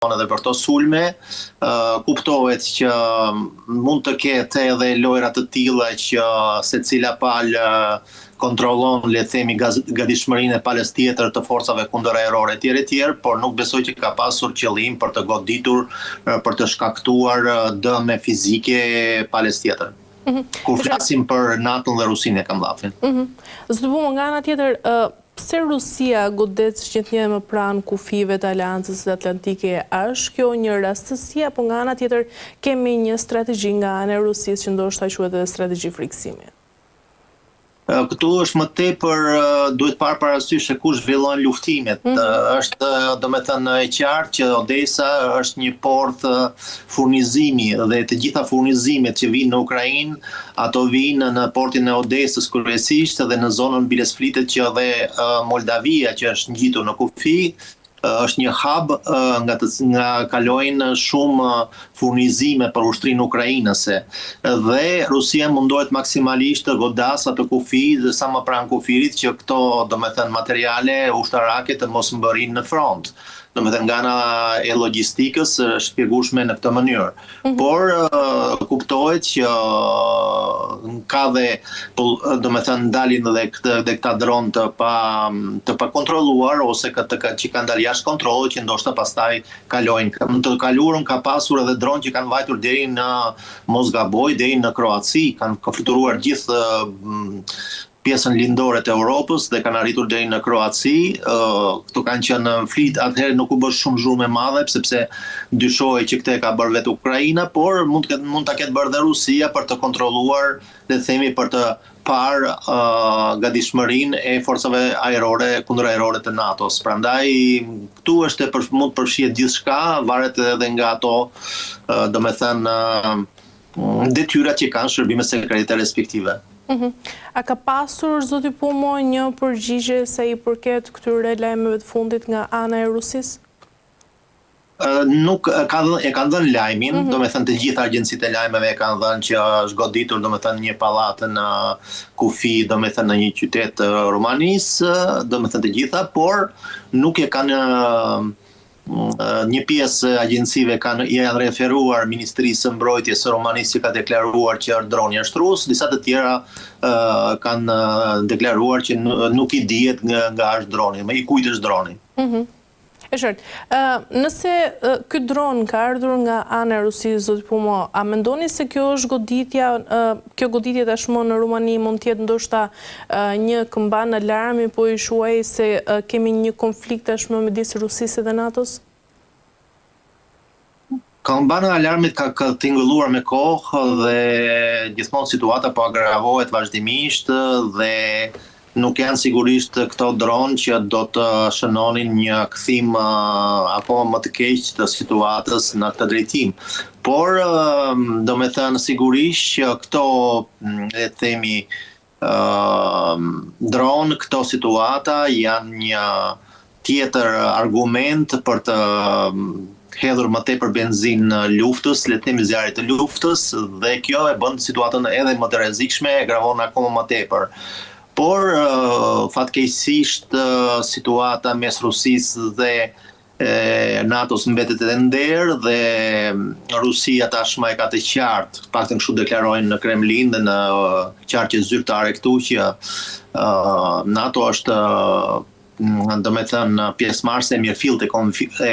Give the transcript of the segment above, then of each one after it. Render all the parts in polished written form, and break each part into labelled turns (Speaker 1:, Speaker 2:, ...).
Speaker 1: edhe për këto sulme, kuptohet që mund të ketë edhe lojra të tilla që secila palë kontrollon, le të themi, gatishmërinë e palës tjetër të forcave kundërajrore etj, por nuk besoj që ka pasur qëllim për të goditur, për të shkaktuar dëme fizike palës tjetër. Kur flasim për NATO-n dhe Rusinë e Kambllafit.
Speaker 2: Zoti Bumo, nga ana tjetër, pse Rusia godet që të njëjë më pranë kufive të Aleancës Atlantike? A është kjo një rastësi apo nga ana tjetër kemi një strategji nga ana e Rusisë që ndoshta quhet edhe strategji friksimi?
Speaker 1: Këtu është më tepër duhet parë parasysh se ku zhvillohen luftimet. Është domethënë e qartë që Odesa është një portë furnizimi dhe të gjitha furnizimet që vijnë në Ukrainë, ato vijnë në portin e Odesës kryesisht dhe në zonën Bilesflitet që dhe Moldavia që është ngjitur në kufi është një hub nga kalojnë shumë furnizime për ushtrinë ukrainase dhe Rusia mundohet maksimalisht të godas atë kufi dhe sa më pranë kufirit që këto domethënë materiale ushtarake të mos mbërrinë në front. Domethënë nga ana e logjistikës është shpjegueshme në këtë mënyrë. Por kuptohet që ka dhe domethënë dalin edhe këta dronë të pa kontrolluar ose që kanë dalë jashtë kontrollit që ndoshta pastaj kalojnë. Në të kaluarën ka pasur edhe dronë që kanë vajtur deri në Mosgaboj, deri në Kroaci, kanë fluturuar gjithë pjesën lindore të Europës dhe kanë arritur deri në Kroaci. Këto kanë qenë flit, atëherë nuk u bë shumë zhurmë e madhe, sepse dyshohej që këtë e ka bërë vetë Ukraina, por mund ta ketë bërë dhe Rusia për të kontrolluar, le të themi, për të parë gatishmërinë e forcave ajrore kundërajrore të NATO-s. Prandaj këtu mund përfshihet gjithçka, varet edhe nga ato, domethënë, detyrat që kanë shërbimet sekrete respektive.
Speaker 2: A ka pasur, zoti Bumo, një përgjigje sa i përket këtyre lajmeve të fundit nga ana e Rusisë?
Speaker 1: Nuk e kanë dhënë lajmin, domethënë të gjitha agjencitë e lajmeve e kanë dhënë që është goditur domethënë një pallat në kufi, domethënë në një qytet të Rumanisë, domethënë të gjitha, por nuk e kanë një pjesë agjencive janë referuar Ministrisë së Mbrojtjes së Romanisë që ka deklaruar që droni është rus, disa të tjera kanë deklaruar që nuk i dihet nga është droni, me i kujt është droni.
Speaker 2: E qartë. Nëse ky dron ka ardhur nga ana e Rusisë, zoti Bumo, a mendoni se kjo goditje tashmë në Rumani mund të jetë ndoshta një këmban alarmi, po i shuaj se kemi një konflikt tashmë midis Rusisë dhe NATO-s?
Speaker 1: Këmbana e alarmit ka tingëlluar me kohë dhe gjithmonë situata po agravohet vazhdimisht dhe nuk janë sigurisht këto dronë që do të shënonin një kthim akoma më të keq të situatës në këtë drejtim. Por, domethënë sigurisht që këto, le të themi, dronë, këto situata janë një tjetër argument për të hedhur më tepër benzinë në luftës, le të themi zjarrit të luftës, dhe kjo e bën situatën edhe më të rrezikshme, e gravon akoma më tepër. Por fatkeqësisht situata mes Rusisë dhe NATO-s mbetet edhe nder dhe Rusia tashmë e ka të qartë, paktën kështu deklarojnë në Kremlin dhe në qarqe zyrtare këtu që NATO është domethënë pjesëmarrëse e mirëfillt e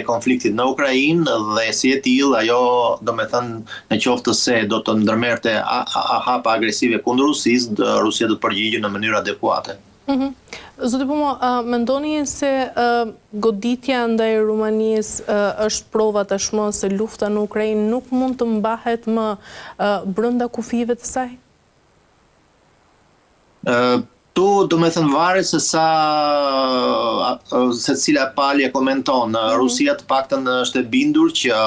Speaker 1: konfliktit në Ukrainë dhe si e tillë ajo domethënë në qoftë se do të ndërmerrte hapa agresive kundër Rusisë, Rusia do të përgjigjë në mënyrë adekuate.
Speaker 2: Zoti Bumo, mendoni se goditja ndaj Rumanisë është prova tashmë se lufta në Ukrainë nuk mund të mbahet më brenda kufive të saj?
Speaker 1: Tu do me thënë varet se cila palje komenton. Rusia të paktën është e bindur që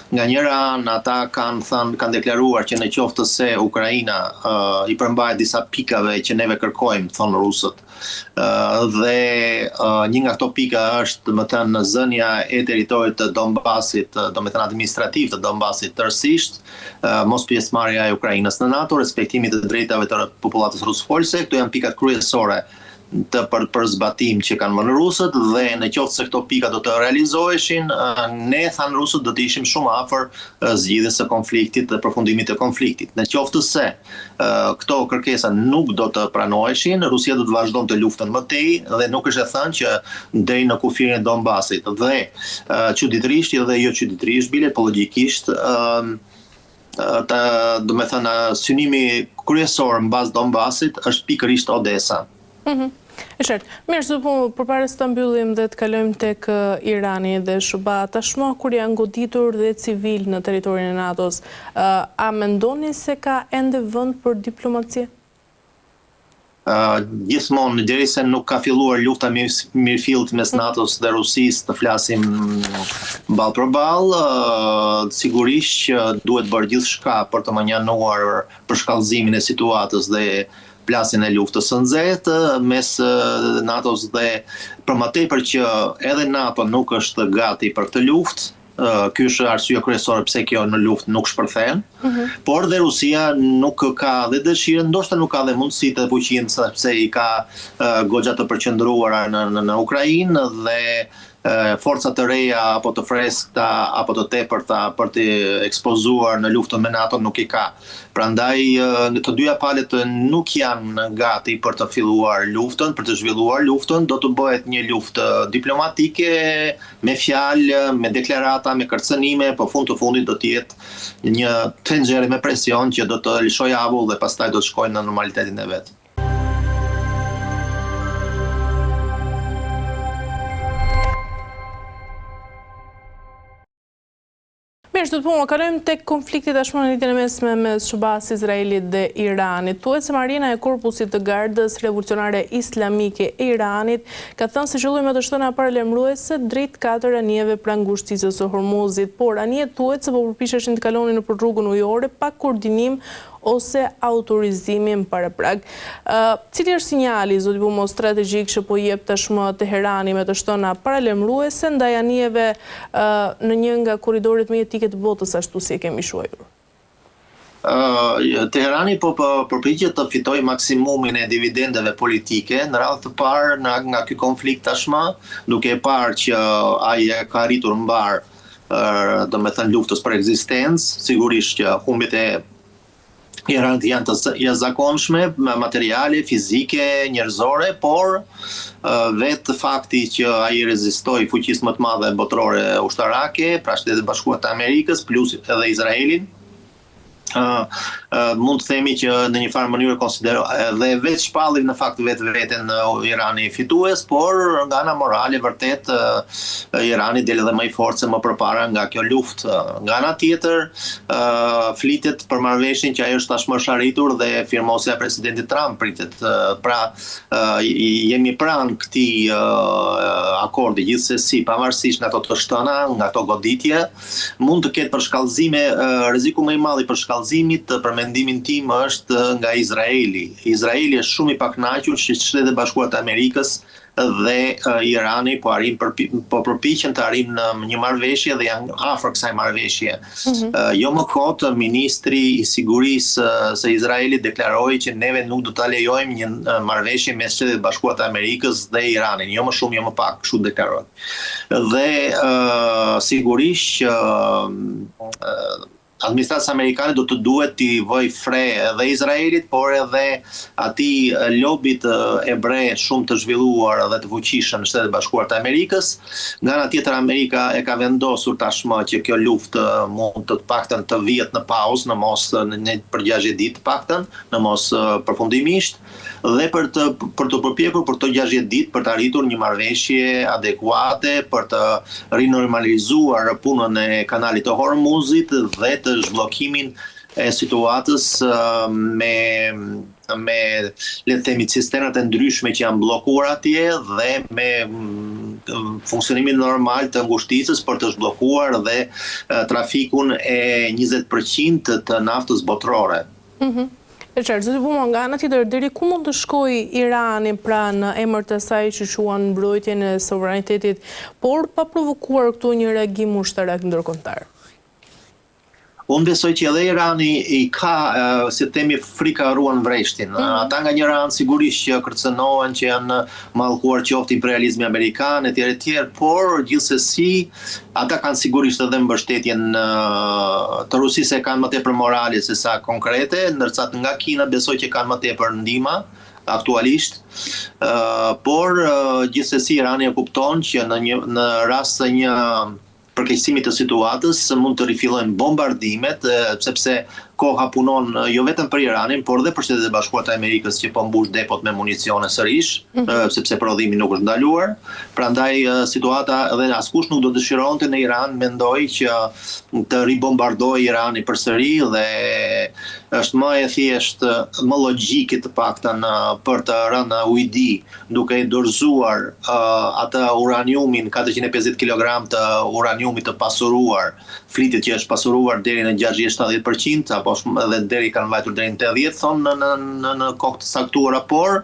Speaker 1: nga njëra anë ata kanë deklaruar që në qoftë se Ukraina i përmbahet disa pikave që neve kërkojmë, thonë rusët. Dhe një nga këto pika është, më thënë, zënia e teritorit të Donbasit, do me thënë administrativ të Donbasit tërësisht, mos pjesëmarrja e Ukrainës në NATO, respektimi të drejtave të popullatës rusëfolse. Këto janë pikat kryesore për zbatim që kanë vënë rusët, dhe në qoftë se këto pika do të realizoheshin, ne thanë rusët do të ishim shumë afër zgjidhjes së konfliktit dhe përfundimit të konfliktit. Në qoftë se këto kërkesa nuk do të pranoheshin, Rusia do të vazhdonte luftën më tej dhe nuk është e thënë që deri në kufirin e Donbasit. Dhe çuditërisht dhe jo çuditërisht, bile po logjikisht do me thënë synimi kryesor mbas Donbasit është pikërisht Odesa.
Speaker 2: E qartë. Mirë, përpara se ta mbyllim dhe të kalojmë tek Irani dhe SBA, tashmë kur janë goditur dhe civil në territorin e NATO-s, a mendoni se ka ende vend për diplomaci?
Speaker 1: Gjithmonë, derisa nuk ka filluar lufta mirëfillt mes NATO-s dhe Rusisë, të flasim ball për ball, sigurisht që duhet bërë gjithçka për të menjënuar përshkallëzimin e situatës dhe plasjen e luftës së nxehtë mes NATO-s dhe për më tepër që edhe NATO nuk është gati për këtë luftë. Ky është arsyeja kryesore pse kjo në luftë nuk shpërthen, por dhe Rusia nuk ka dhe dëshirën, ndoshta nuk ka dhe mundësitë dhe fuqinë sepse i ka goxha të përqendruara në Ukrainë dhe forcat të reja apo të freskëta apo të tepërta për të ekspozuar në luftën me NATO nuk i ka. Prandaj të dyja palët nuk janë gati për të filluar luftën, për të zhvilluar luftën, do të bëhet një luftë diplomatike me fjalë, me deklarata, me kërcënime, po fund të fundit do të jetë një tenxhere me presion që do të lëshojë avull dhe pastaj do të shkojnë në normalitetin e vet.
Speaker 2: Mirë, të punë, kalojmë tek konflikti tashmë në lidhjen e mesme mes SBA-s, Izraelit dhe Iranit. Thuhet se marina e korpusit të gardës revolucionare islamike e Iranit ka thënë se qëlloi me të shtëna paralajmëruese drejt 4 anijeve pranë ngushticës së Hormuzit, por anijet thuhet se po përpiqeshin të kalonin nëpër rrugën ujore pa koordinim ose autorizimin para prag. Cili është sinjali, zoti Bumo, strategjik që po jep tashmë Teherani me të shtëna paralajmëruese ndaj anijeve në një nga korridoret më jetike të botës, ashtu si e kemi shuar?
Speaker 1: Teherani po përpiqet të fitojë maksimumin e dividendeve politike në radhë të parë nga ky konflikt tashmë, duke e parë që ai ka arritur mbar, domethënë luftës për ekzistencë, sigurisht që humbjet e Iranit janë të jashtëzakonshme, materiale, fizike, njerëzore, por vetë fakti që ai rezistoi fuqisë më të madhe botërore ushtarake, pra Shtetet Bashkuara të Amerikës plus edhe Izraelin, mund të themi që në një farë mënyrë konsidero dhe vetë shpalli në fakt veten Irani fitues, por nga ana morale vërtet Irani del edhe më i fortë se më përpara nga kjo luftë. Nga ana tjetër flitet për marrëveshjen që ajo është tashmë arritur dhe firmosja e presidentit Trump pritet. Pra jemi pranë këtij akordi, gjithsesi pavarësisht nga ato të shtëna, nga ato goditje, mund të ketë përshkallëzime, rreziku më i madh i përshkallëzimit për mendimin tim është nga Izraeli. Izraeli është shumë i pakënaqur që Shtetet Bashkuara të Amerikës dhe Irani po përpiqen të arrijnë në një marrëveshje dhe janë afër kësaj marrëveshje. Jo më kot, ministri i sigurisë së Izraelit deklaroi që neve nuk do ta lejojmë një marrëveshje mes Shtetet Bashkuara të Amerikës dhe Iranit, jo më shumë, jo më pak, kështu deklaroi. Dhe sigurisht që administratës amerikane do të duhet t'i vëj fre edhe Izraelit, por edhe atij lobit ebre shumë të zhvilluar dhe të fuqishëm në Shtetet Bashkuara të Amerikës. Nga ana tjetër, Amerika e ka vendosur tashmë që kjo luftë mund të paktën të vihet në pauzë, për 60 ditë të paktën, në mos përfundimisht, dhe për të përpjekur për të 60 ditë për të arritur një marrëveshje adekuate, për të rinormalizuar punën e kanalit të Hormuzit dhe të zhbllokimin e situatës me le të themi cisternat e ndryshme që janë bllokuar atje dhe me funksionimin normal të ngushticës për të zhbllokuar dhe trafikun e 20% të naftës botërore.
Speaker 2: E qartë, zoti Bumo, nga ana tjetër, deri ku mund të shkojë Irani pra në emër të saj që quan mbrojtjen e sovranitetit, por pa provokuar këtu një reagim ushtarak ndërkombëtar?
Speaker 1: Unë besoj që edhe Irani i ka, si themi, frika ruan vreshtin. Ata nga njëra anë sigurisht që kërcënohen që janë mallkuar qoftë imperializmi amerikan etj, por gjithsesi ata kanë sigurisht edhe mbështetjen të Rusisë, kanë më tepër morale se sa konkrete, ndërsa nga Kina besoj që kanë më tepër ndihmë aktualisht, por gjithsesi Irani e kupton që në rast të një përkeqësimi të situatës mund të rifillojnë bombardimet, sepse koha punon jo vetëm për Iranin, por dhe për Shtetet e Bashkuara të Amerikës që po mbush depot me municione sërish, sepse prodhimi nuk është ndaluar. Prandaj situata edhe askush nuk do dëshironte në Iran mendoj që të ribombardojë Irani përsëri dhe është më e thjeshtë, më logjike të paktën për të rënë ujdi duke i dorëzuar atë uraniumin 450 kg të uraniumit të pasuruar, flitet që është pasuruar deri në 60-70%, apo edhe deri kanë vajtur deri në 80, thonë në kohë të saktuara, por